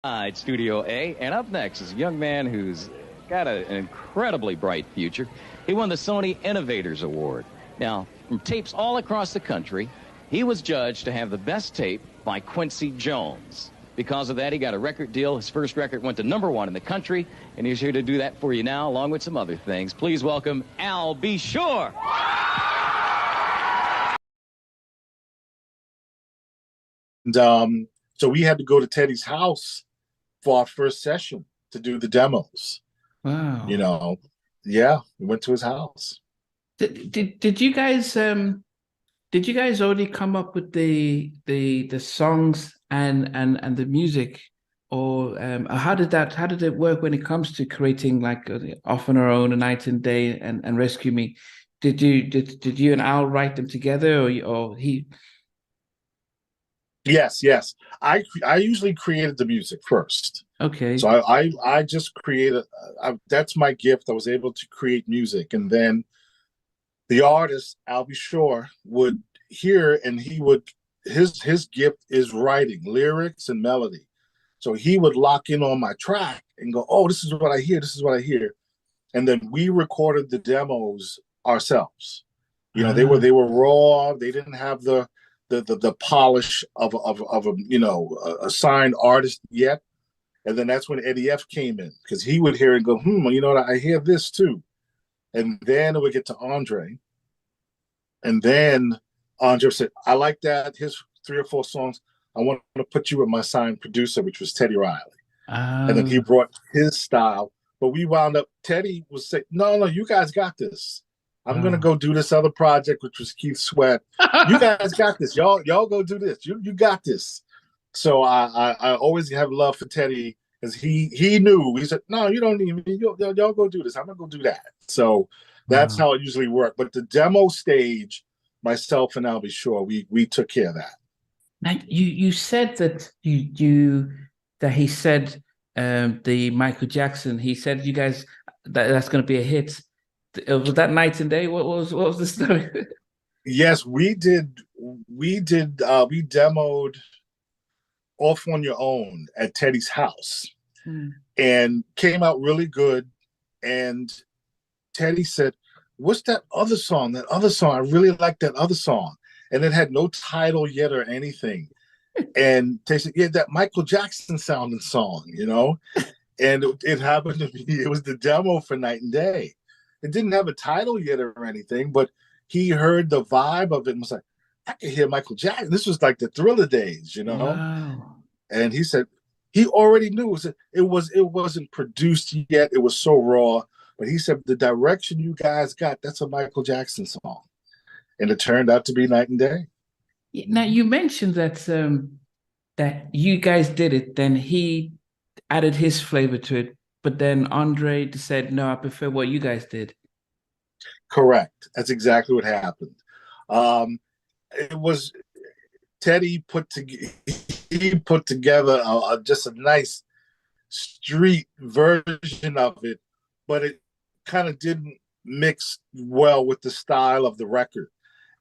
It's Studio A, and up next is a young man who's got an incredibly bright future. He won the Sony Innovators Award. Now, from tapes all across the country, he was judged to have the best tape by Quincy Jones. Because of that, he got a record deal. His first record went to #1 in the country, and he's here to do that for you now, along with some other things. Please welcome Al B. Sure. And so we had to go to Teddy's house for our first session to do the demos. Wow. Yeah, we went to his house. Did you guys already come up with the songs and the music, or how did it work when it comes to creating like Off on Our Own, A Night and Day, and Rescue Me? Did you and Al write them together, or he? Yes. I usually created the music first. Okay. So I just created. That's my gift. I was able to create music, and then the artist, Al B. Sure, would hear, and he would his gift is writing lyrics and melody. So he would lock in on my track and go, "Oh, this is what I hear. This is what I hear," and then we recorded the demos ourselves. They were raw. They didn't have the polish of a signed artist yet. And then that's when Eddie F came in, because he would hear and go, I hear this too. And then it would get to Andre. And then Andre said, I like that. Here's 3 or 4 songs. I want to put you with my signed producer, which was Teddy Riley. And then he brought his style. But we wound up, Teddy was saying, no, you guys got this. I'm going to go do this other project, which was Keith Sweat. You guys got this. Y'all go do this. You got this. So I always have love for Teddy, because he knew. He said, no, you don't need me. Y'all go do this. I'm going to go do that. So that's how it usually worked. But the demo stage, myself and Al B. Sure, we took care of that. Now, you said that that he said the Michael Jackson, he said you guys that's going to be a hit. Was that Night and Day? What was the story? Yes, we did. We demoed Off on Your Own at Teddy's house, and came out really good. And Teddy said, "What's that other song? That other song? I really like that other song." And it had no title yet or anything. And they said, "Yeah, that Michael Jackson sounding song, And it happened to be, it was the demo for Night and Day. It didn't have a title yet or anything, but he heard the vibe of it and was like, I can hear Michael Jackson. This was like the Thriller days, Wow. And he said he already knew it wasn't produced yet. It was so raw. But he said, the direction you guys got, that's a Michael Jackson song. And it turned out to be Night and Day. Now, you mentioned that that you guys did it, then he added his flavor to it. But then Andre said, no, I prefer what you guys did. Correct. That's exactly what happened. It was Teddy put together just a nice street version of it, but it kind of didn't mix well with the style of the record.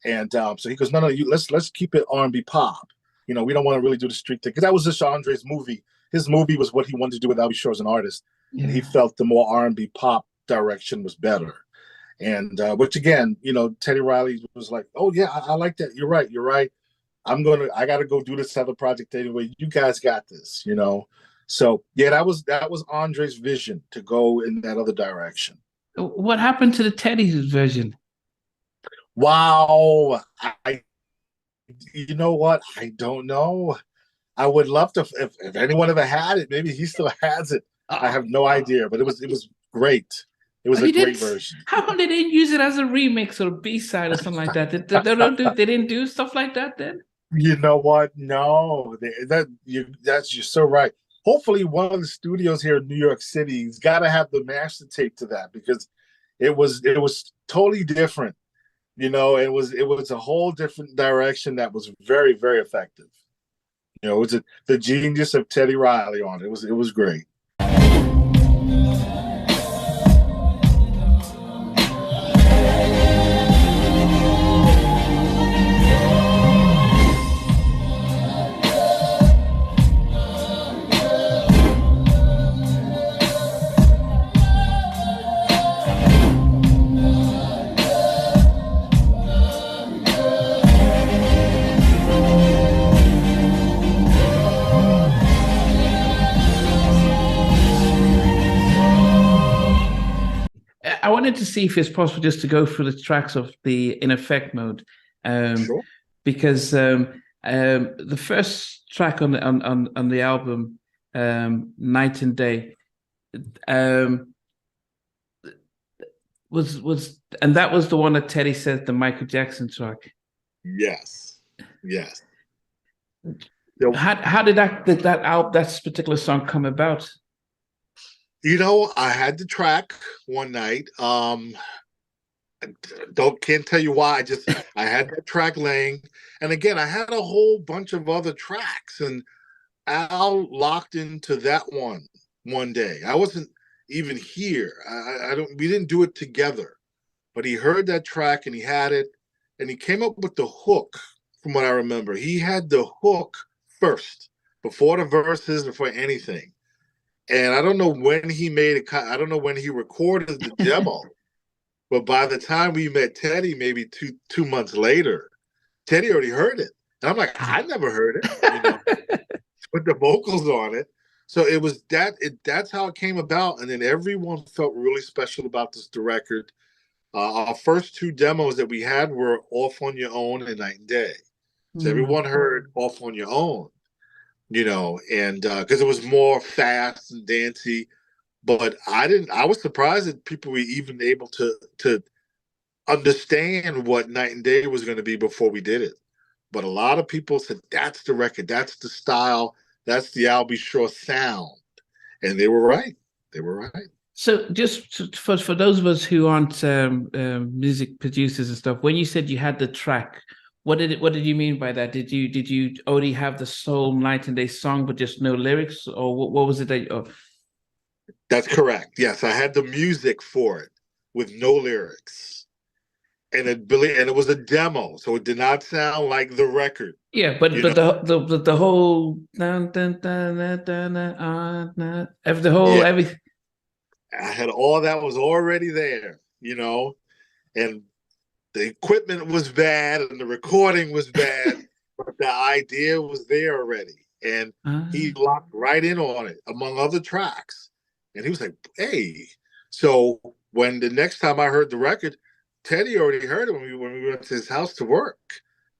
And so he goes, no, let's keep it R&B pop. We don't want to really do the street thing, because that was just Andre's movie. His movie was what he wanted to do with Al B. Sure as an artist. Yeah. And he felt the more R&B pop direction was better. And which again, Teddy Riley was like, oh yeah, I like that. You're right. I got to go do this other project anyway. You guys got this, So yeah, that was Andre's vision, to go in that other direction. What happened to the Teddy's version? Wow. You know what? I don't know. I would love to, if anyone ever had it, maybe he still has it. I have no idea, but it was great. It was a great version. How come they didn't use it as a remix or a B-side or something like that? They didn't do stuff like that then? You know what? No, you're so right. Hopefully one of the studios here in New York City's got to have the master tape to that, because it was totally different. It was a whole different direction that was very, very effective. It was the genius of Teddy Riley on it. It was great. wanted to see if it's possible just to go through the tracks of the in effect mode, Sure. because the first track on the album, Night and Day, was and that was the one that Teddy said the Michael Jackson track. Yes. Yes. How did that particular song come about? I had the track one night. Can't tell you why. I had that track laying, and again, I had a whole bunch of other tracks, and Al locked into that one day. I wasn't even here. I don't. We didn't do it together, but he heard that track and he had it, and he came up with the hook. From what I remember, he had the hook first, before the verses, before anything. And I don't know when he made it. I don't know when he recorded the demo. But by the time we met Teddy, maybe two months later, Teddy already heard it. And I'm like, I never heard it, put the vocals on it. So it was that's how it came about. And then everyone felt really special about this record. Our first two demos that we had were Off on Your Own and Night and Day. So everyone heard Off on Your Own, and because it was more fast and dancey. But I was surprised that people were even able to understand what Night and Day was going to be before we did it. But a lot of people said, that's the record, that's the style, that's the I'll Be Sure sound. And they were right. They were right. So just for those of us who aren't music producers and stuff, when you said you had the track, what did you mean by that? Did you already have the soul Night and Day song but just no lyrics, or what was it that? That's correct. Yes, I had the music for it with no lyrics, and it was a demo, so it did not sound like the record. Yeah, but the whole everything. I had all that was already there, and the equipment was bad and the recording was bad, but the idea was there already, and he locked right in on it among other tracks. And he was like, hey. So when the next time I heard the record, Teddy already heard it when we went to his house to work.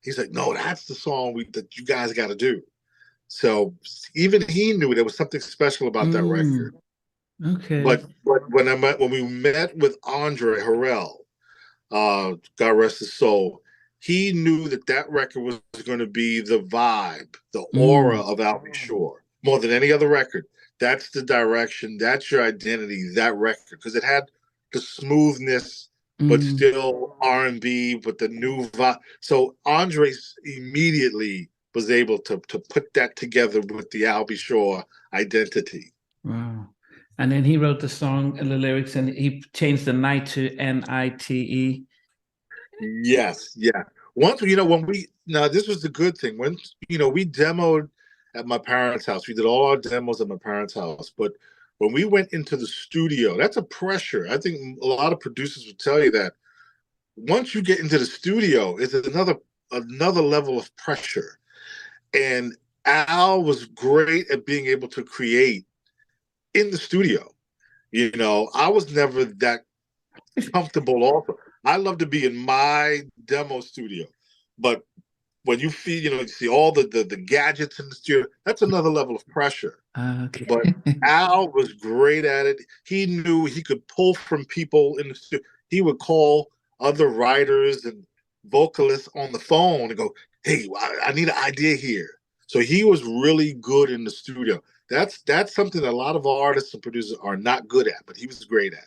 He's like, no, that's the song that you guys got to do. So even he knew there was something special about that record. Okay. But when we met with Andre Harrell, God rest his soul, he knew that record was going to be the vibe, the aura of I'll Be Sure, more than any other record. That's the direction. That's your identity, that record, because it had the smoothness, but still R&B, but the new vibe. So Andre immediately was able to put that together with the I'll Be Sure identity. Wow. And then he wrote the song and the lyrics, and he changed the Nite to Nite. Yes, yeah. Once, this was the good thing. When, we demoed at my parents' house. We did all our demos at my parents' house. But when we went into the studio, that's a pressure. I think a lot of producers would tell you that once you get into the studio, it's another level of pressure. And Al was great at being able to create in the studio. I was never that comfortable also. I love to be in my demo studio. But when you feel, you see all the gadgets in the studio, that's another level of pressure. Okay. But Al was great at it. He knew he could pull from people in the studio. He would call other writers and vocalists on the phone and go, hey, I need an idea here. So he was really good in the studio. That's something that a lot of artists and producers are not good at, but he was great at.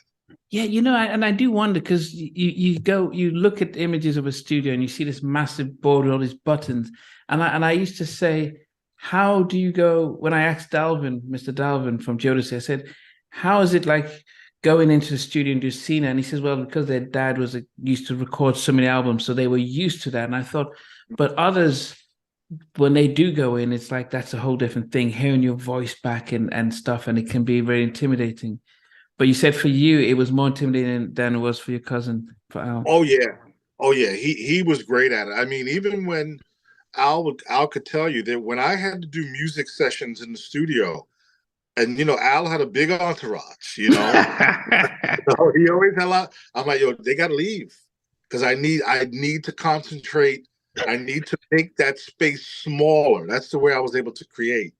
Yeah, and I do wonder, because you look at images of a studio and you see this massive board with all these buttons, and I used to say, how do you go? When I asked Mr. Dalvin from Jodeci, I said, how is it like going into the studio and do Cena? And he says, well, because their dad used to record so many albums, so they were used to that. And I thought, but others, when they do go in, it's like that's a whole different thing, hearing your voice back and stuff, and it can be very intimidating. But you said for you, it was more intimidating than it was for your cousin, for Al. Oh yeah. He was great at it. I mean, even when Al could tell you that when I had to do music sessions in the studio, And Al had a big entourage. So he always had a lot. I'm like, yo, they gotta leave because I need to concentrate. I need to make that space smaller. That's the way I was able to create.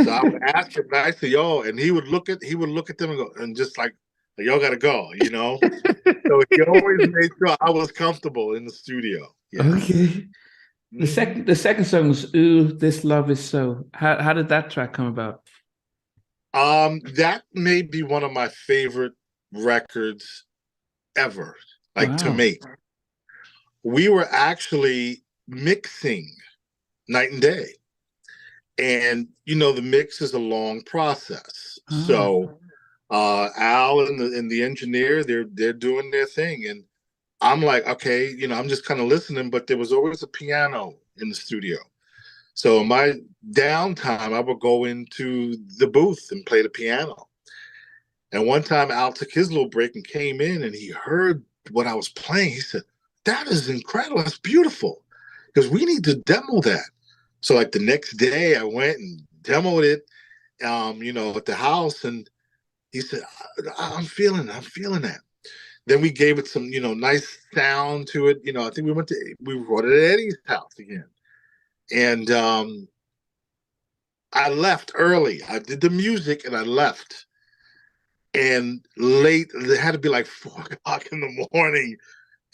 So I would ask him, I say, yo, and he would look at them and go, and just like y'all gotta go. So he always made sure I was comfortable in the studio. Yes. Okay. The Mhm. second song was "Ooh, This Love Is So." How did that track come about? That may be one of my favorite records ever, like to Wow. make. We were actually mixing night and day. And the mix is a long process. Ah, So Al and the engineer, they're doing their thing. And I'm like, okay, I'm just kind of listening, but there was always a piano in the studio. So in my downtime, I would go into the booth and play the piano. And one time Al took his little break and came in and he heard what I was playing. He said, that is incredible. That's beautiful. Because we need to demo that. So like the next day I went and demoed it, at the house. And he said, I'm feeling that. Then we gave it some, nice sound to it. I think we recorded it at Eddie's house again. And I left early. I did the music and I left. And late, it had to be like 4 o'clock in the morning.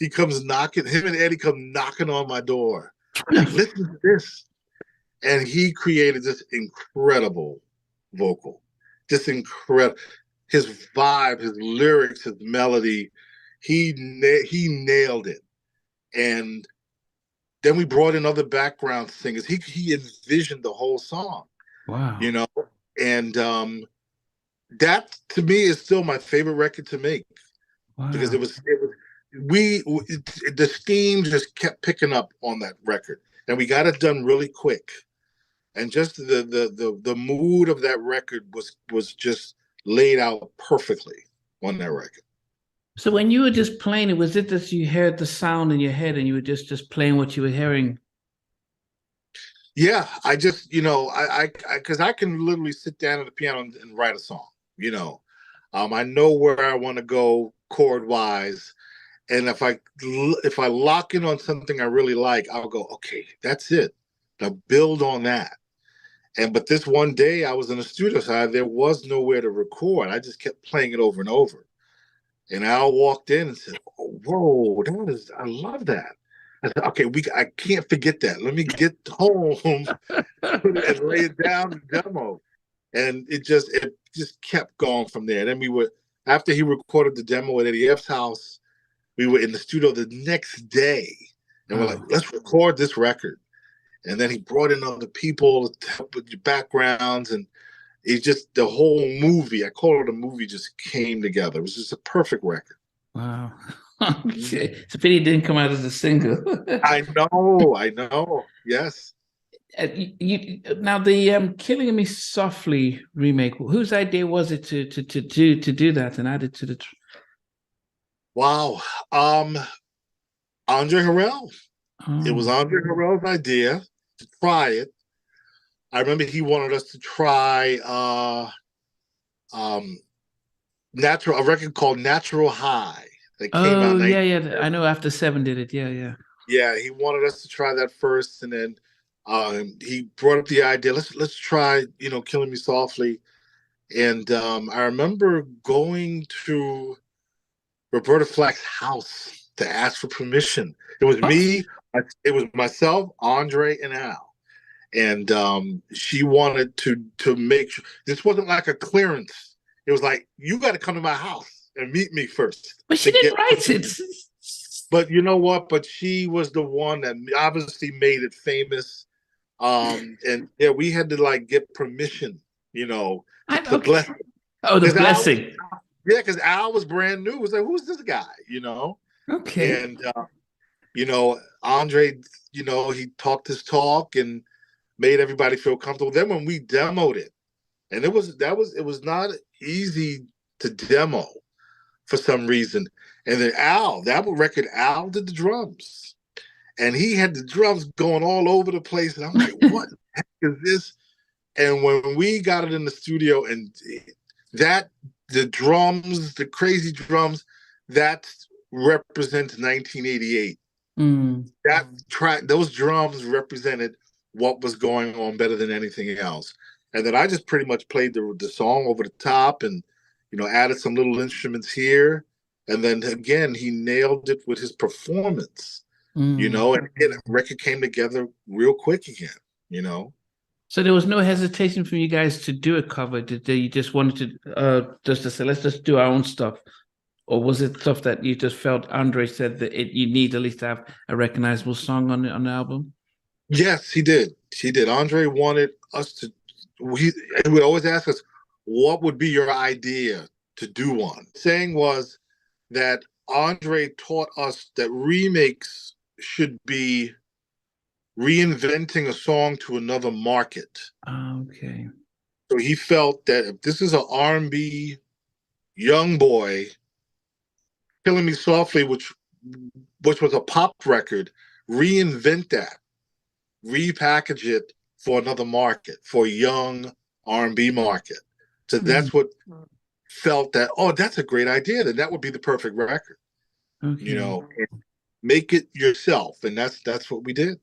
He comes knocking, him and Eddie come knocking on my door. Like, listen to this. And he created this incredible vocal, just incredible. His vibe, his lyrics, his melody, he nailed it. And then we brought in other background singers. He envisioned the whole song, wow. you know, and that to me is still my favorite record to make because Wow. the steam just kept picking up on that record, and we got it done really quick. And just the mood of that record was just laid out perfectly on that record. So when you were just playing it, was it that you heard the sound in your head and you were just playing what you were hearing? Yeah, I just I because I can literally sit down at the piano and write a song. You know, I know where I want to go chord wise, and if I lock in on something I really like, I'll go, okay, that's it. Now build on that. But this one day I was in a studio, so there was nowhere to record. I just kept playing it over and over. And Al walked in and said, oh, "Whoa, I love that." I said, "Okay, I can't forget that. Let me get home and lay it down the demo." And it just kept going from there. Then after he recorded the demo at Eddie F's house, we were in the studio the next day, and we're like, Wow. "Let's record this record." And then he brought in other people to help with the backgrounds, and it's just the whole movie. I call it a movie. Just came together. It was just a perfect record. Wow. Mhm. Okay. It's a pity it didn't come out as a single. I know. Yes. Now the "Killing Me Softly" remake. Whose idea was it to do that and add it to the? Wow. Andre Harrell. It was Oh, Andre Harrell's idea to try it. I remember he wanted us to try um a record called Natural High that came out oh in yeah, yeah. 19. I know. After Seven did it. Yeah, yeah. Yeah, he wanted us to try that first, and then he brought up the idea. Let's try, Killing Me Softly. And I remember going to Roberta Flack's house to ask for permission. It was What? me, it was myself, Andre, and Al. And she wanted to make sure this wasn't like a clearance. It was like, you got to come to my house and meet me first But to she didn't get write it. permission. But you know what? But she was the one that obviously made it famous. And yeah, we had to like get permission, to Okay. bless it. Oh, the Because blessing. Al was brand new. It was like, who's this guy? Okay. And Andre, he talked his talk and made everybody feel comfortable. Then when we demoed it, and it was not easy to demo for some reason. And then that record, Al did the drums, and he had the drums going all over the place. And I'm like, what the heck is this? And when we got it in the studio, and the drums, the crazy drums, that represents 1988. That track, those drums represented what was going on better than anything else. And then I just pretty much played the song over the top, and added some little instruments here. And then again, he nailed it with his performance. And again, the record came together real quick again. So there was no hesitation for you guys to do a cover. Did you just wanted to just to say, let's just do our own stuff? Or was it stuff that you just felt Andre said that you need at least to have a recognizable song on the album? Yes, he did. Andre wanted us to, he would always ask us, what would be your idea to do one? Saying was that Andre taught us that remakes should be reinventing a song to another market. Okay. So he felt that if this is an R&B young boy, Killing Me Softly, which was a pop record, reinvent that, repackage it for another market, for a young R&B market. So that's what felt that, that's a great idea. Then that would be the perfect record. Okay. And make it yourself, and that's what we did.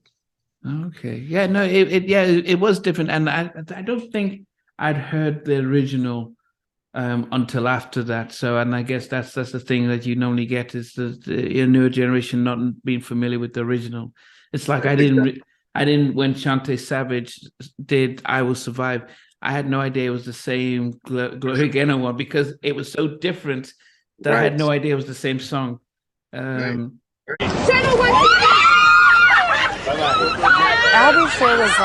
Okay. Yeah. No. It was different, and I don't think I'd heard the original until after that. So, and I guess that's the thing that you normally get is the newer generation not being familiar with the original. It's like I didn't when Shante Savage did "I Will Survive." I had no idea it was the same Gloria Gaynor one because it was so different that I had no idea it was the same song. I'll Be Sure was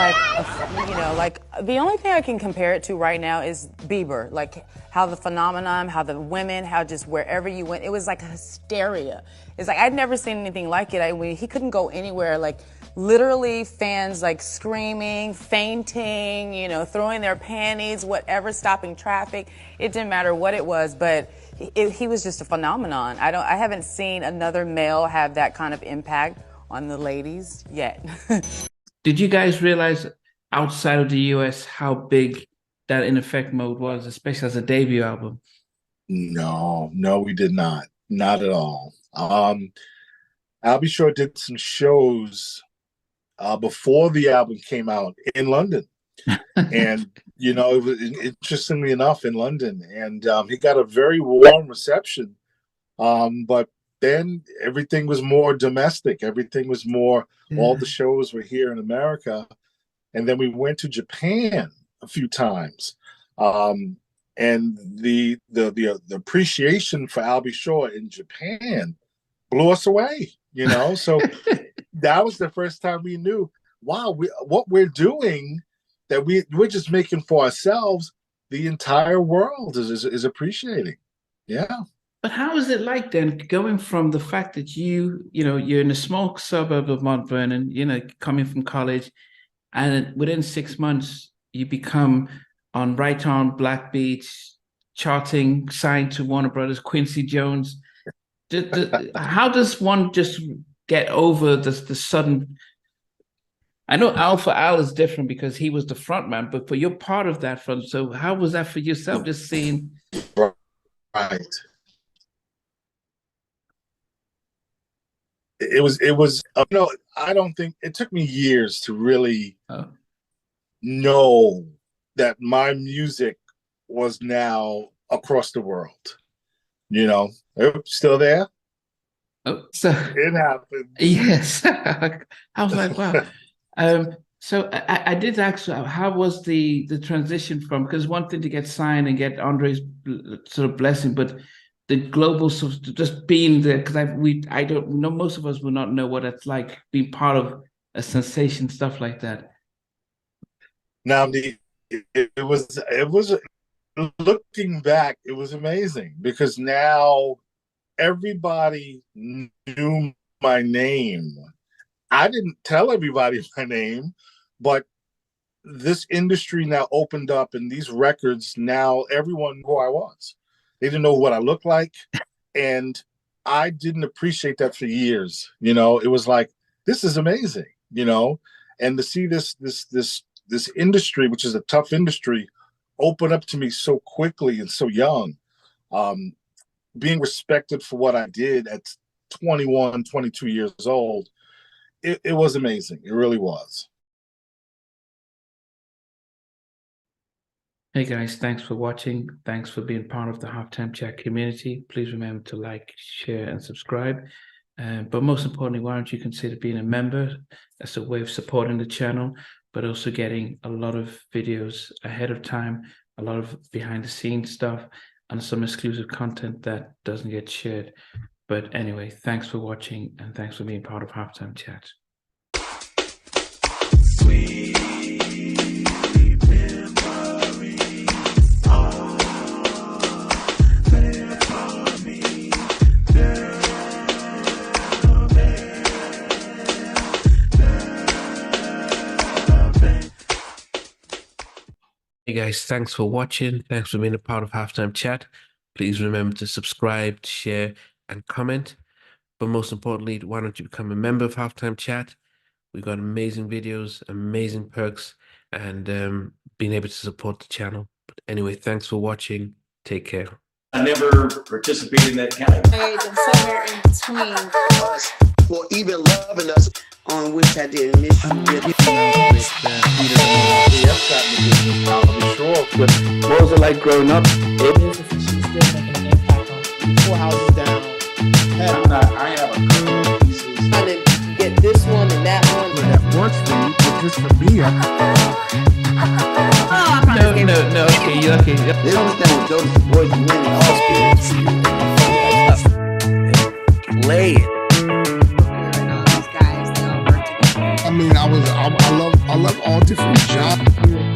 like the only thing I can compare it to right now is Bieber, like how the phenomenon, how the women, how just wherever you went, it was like hysteria. It's like I'd never seen anything like it. He couldn't go anywhere, like literally fans like screaming, fainting, throwing their panties, whatever, stopping traffic. It didn't matter what it was, but he was just a phenomenon. I haven't seen another male have that kind of impact on the ladies yet. Did you guys realize outside of the US how big that In Effect mode was, especially as a debut album? No, we did not. Not at all. I'll Be Sure did some shows before the album came out in London. And, it was interestingly enough in London. And he got a very warm reception. But then everything was more domestic. Everything was more, all the shows were here in America. And then we went to Japan a few times. And the appreciation for I'll Be Sure in Japan blew us away, So that was the first time we knew, wow, what we're doing, that we're just making for ourselves, the entire world is appreciating. Yeah. But how is it like then, going from the fact that you're in a small suburb of Mount Vernon, coming from college, and within 6 months you become on Right On, Black Beach, charting, signed to Warner Brothers, Quincy Jones. How does one just get over the sudden? I know Alpha Al is different because he was the front man, but you're part of that front. So how was that for yourself, just seeing? Right. It was I don't think it took me years to really know that my music was now across the world. Still there? Oh, so it happened. Yes. I was like, wow. So I did ask, how was the transition from, because one thing to get signed and get Andre's sort of blessing, but the global sort of just being there, because I don't know, most of us will not know what it's like being part of a sensation, stuff like that. Now it was looking back, it was amazing because now everybody knew my name. I didn't tell everybody my name, but this industry now opened up, and these records, now everyone knew who I was. They didn't know what I looked like, and I didn't appreciate that for years. It was like, this is amazing, and to see this this industry, which is a tough industry, open up to me so quickly and so young. Being respected for what I did at 21, 22 years old, it was amazing. It really was. Hey guys, thanks for watching. Thanks for being part of the Halftime Chat community. Please remember to like, share, and subscribe. But most importantly, why don't you consider being a member? That's a way of supporting the channel, but also getting a lot of videos ahead of time, a lot of behind the scenes stuff, and some exclusive content that doesn't get shared. But anyway, thanks for watching, and thanks for being part of Halftime Chat. Sweet Hey guys, thanks for watching. Thanks for being a part of Halftime Chat. Please remember to subscribe, share, and comment. But most importantly, why don't you become a member of Halftime Chat? We've got amazing videos, amazing perks, and being able to support the channel. But anyway, thanks for watching. Take care. I never participated in that kind of. And somewhere in between us, or even loving us, on which I didn't miss you with. What was it like growing up? She's still making an impact on 4 houses down. I have a couple of pieces. Trying to get this one and that one. That works for you, but just for me, No, okay. They don't understand what those boys do when they all spirits. Play it. These guys, they all work together. I mean, I love all different genres.